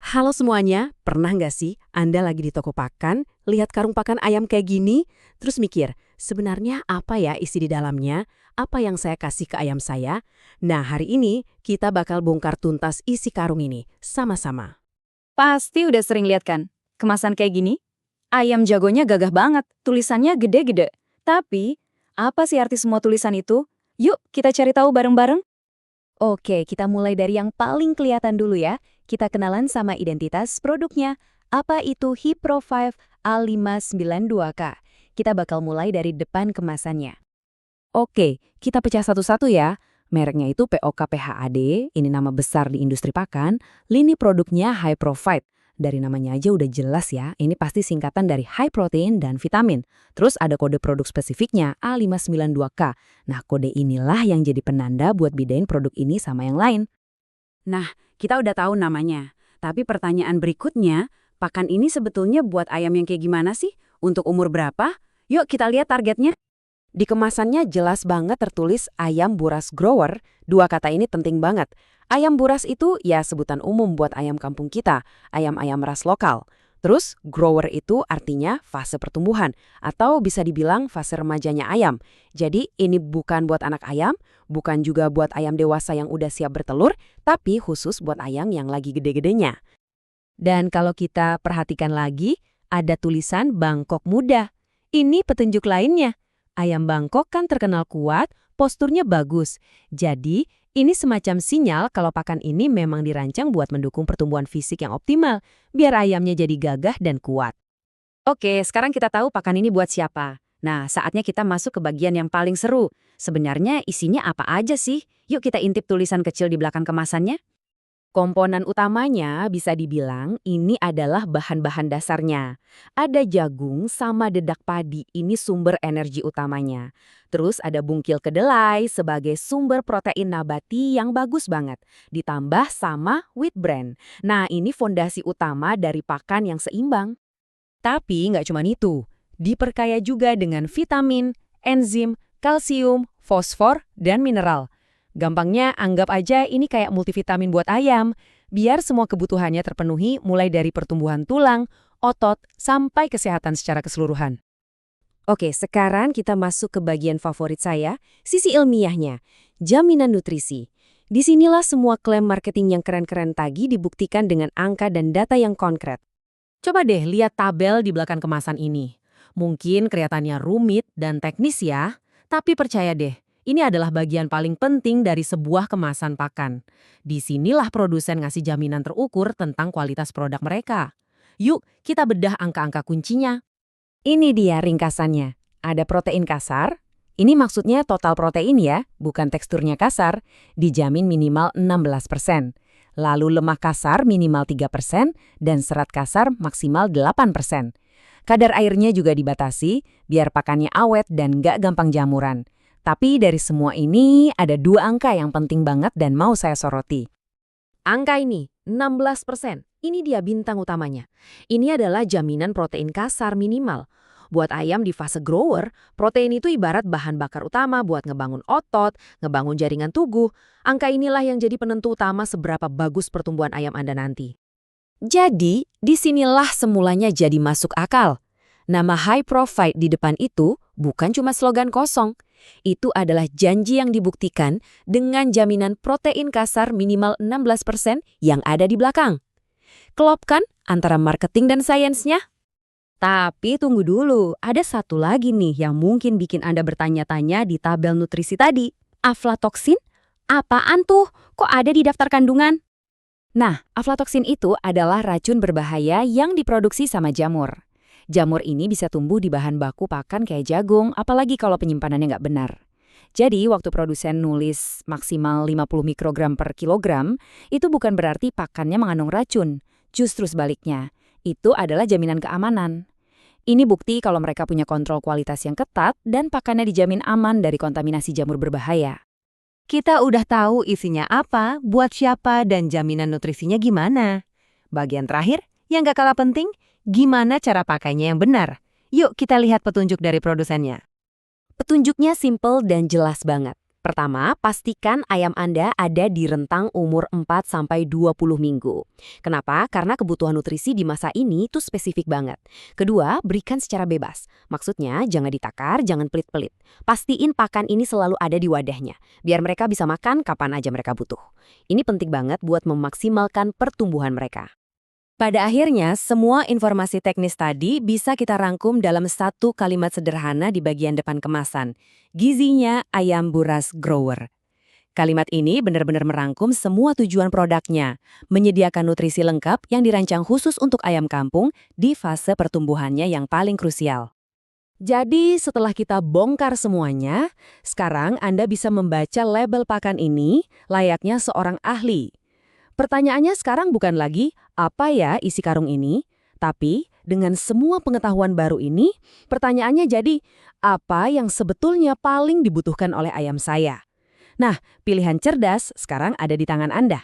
Halo semuanya, pernah nggak sih Anda lagi di toko pakan, lihat karung pakan ayam kayak gini, terus mikir, sebenarnya apa ya isi di dalamnya? Apa yang saya kasih ke ayam saya? Nah, hari ini kita bakal bongkar tuntas isi karung ini, sama-sama. Pasti udah sering lihat kan? Kemasan kayak gini? Ayam jagonya gagah banget, tulisannya gede-gede. Tapi, apa sih arti semua tulisan itu? Yuk, kita cari tahu bareng-bareng. Oke, kita mulai dari yang paling kelihatan dulu ya. Kita kenalan sama identitas produknya. Apa itu Hipro 5 A592K? Kita bakal mulai dari depan kemasannya. Oke, kita pecah satu-satu ya. Mereknya itu POKPHAD, ini nama besar di industri pakan, lini produknya High Profit. Dari namanya aja udah jelas ya, ini pasti singkatan dari high protein dan vitamin. Terus ada kode produk spesifiknya A592K. Nah, kode inilah yang jadi penanda buat bedain produk ini sama yang lain. Nah, kita udah tahu namanya. Tapi pertanyaan berikutnya, pakan ini sebetulnya buat ayam yang kayak gimana sih? Untuk umur berapa? Yuk kita lihat targetnya. Di kemasannya jelas banget tertulis ayam buras grower. Dua kata ini penting banget. Ayam buras itu ya sebutan umum buat ayam kampung kita, ayam-ayam ras lokal. Terus grower itu artinya fase pertumbuhan atau bisa dibilang fase remajanya ayam. Jadi ini bukan buat anak ayam, bukan juga buat ayam dewasa yang udah siap bertelur, tapi khusus buat ayam yang lagi gede-gedenya. Dan kalau kita perhatikan lagi, ada tulisan Bangkok Muda. Ini petunjuk lainnya. Ayam Bangkok kan terkenal kuat, posturnya bagus. Jadi, ini semacam sinyal kalau pakan ini memang dirancang buat mendukung pertumbuhan fisik yang optimal, biar ayamnya jadi gagah dan kuat. Oke, sekarang kita tahu pakan ini buat siapa. Nah, saatnya kita masuk ke bagian yang paling seru. Sebenarnya isinya apa aja sih? Yuk kita intip tulisan kecil di belakang kemasannya. Komponen utamanya bisa dibilang ini adalah bahan-bahan dasarnya. Ada jagung sama dedak padi, ini sumber energi utamanya. Terus ada bungkil kedelai sebagai sumber protein nabati yang bagus banget. Ditambah sama wheat bran. Nah, ini fondasi utama dari pakan yang seimbang. Tapi nggak cuma itu. Diperkaya juga dengan vitamin, enzim, kalsium, fosfor, dan mineral. Gampangnya anggap aja ini kayak multivitamin buat ayam, biar semua kebutuhannya terpenuhi mulai dari pertumbuhan tulang, otot, sampai kesehatan secara keseluruhan. Oke, sekarang kita masuk ke bagian favorit saya, sisi ilmiahnya, jaminan nutrisi. Disinilah semua klaim marketing yang keren-keren tadi dibuktikan dengan angka dan data yang konkret. Coba deh lihat tabel di belakang kemasan ini. Mungkin kelihatannya rumit dan teknis ya, tapi percaya deh, ini adalah bagian paling penting dari sebuah kemasan pakan. Disinilah produsen ngasih jaminan terukur tentang kualitas produk mereka. Yuk, kita bedah angka-angka kuncinya. Ini dia ringkasannya. Ada protein kasar. Ini maksudnya total protein ya, bukan teksturnya kasar. Dijamin minimal 16%. Lalu lemak kasar minimal 3% dan serat kasar maksimal 8%. Kadar airnya juga dibatasi, biar pakannya awet dan nggak gampang jamuran. Tapi dari semua ini ada dua angka yang penting banget dan mau saya soroti. Angka ini, 16%. Ini dia bintang utamanya. Ini adalah jaminan protein kasar minimal. Buat ayam di fase grower, protein itu ibarat bahan bakar utama buat ngebangun otot, ngebangun jaringan tubuh. Angka inilah yang jadi penentu utama seberapa bagus pertumbuhan ayam Anda nanti. Jadi, disinilah semulanya jadi masuk akal. Nama high profit di depan itu bukan cuma slogan kosong. Itu adalah janji yang dibuktikan dengan jaminan protein kasar minimal 16% yang ada di belakang. Klop kan antara marketing dan sainsnya? Tapi tunggu dulu, ada satu lagi nih yang mungkin bikin Anda bertanya-tanya di tabel nutrisi tadi. Aflatoksin? Apaan tuh? Kok ada di daftar kandungan? Nah, aflatoksin itu adalah racun berbahaya yang diproduksi sama jamur. Jamur ini bisa tumbuh di bahan baku pakan kayak jagung, apalagi kalau penyimpanannya nggak benar. Jadi, waktu produsen nulis maksimal 50 mikrogram per kilogram, itu bukan berarti pakannya mengandung racun. Justru sebaliknya, itu adalah jaminan keamanan. Ini bukti kalau mereka punya kontrol kualitas yang ketat dan pakannya dijamin aman dari kontaminasi jamur berbahaya. Kita udah tahu isinya apa, buat siapa, dan jaminan nutrisinya gimana. Bagian terakhir, yang gak kalah penting, gimana cara pakainya yang benar. Yuk kita lihat petunjuk dari produsennya. Petunjuknya simple dan jelas banget. Pertama, pastikan ayam Anda ada di rentang umur 4-20 minggu. Kenapa? Karena kebutuhan nutrisi di masa ini tuh spesifik banget. Kedua, berikan secara bebas. Maksudnya, jangan ditakar, jangan pelit-pelit. Pastiin pakan ini selalu ada di wadahnya, biar mereka bisa makan kapan aja mereka butuh. Ini penting banget buat memaksimalkan pertumbuhan mereka. Pada akhirnya, semua informasi teknis tadi bisa kita rangkum dalam satu kalimat sederhana di bagian depan kemasan. Gizinya ayam Buras Grower. Kalimat ini benar-benar merangkum semua tujuan produknya, menyediakan nutrisi lengkap yang dirancang khusus untuk ayam kampung di fase pertumbuhannya yang paling krusial. Jadi setelah kita bongkar semuanya, sekarang Anda bisa membaca label pakan ini layaknya seorang ahli. Pertanyaannya sekarang bukan lagi, apa ya isi karung ini? Tapi, dengan semua pengetahuan baru ini, pertanyaannya jadi, apa yang sebetulnya paling dibutuhkan oleh ayam saya? Nah, pilihan cerdas sekarang ada di tangan Anda.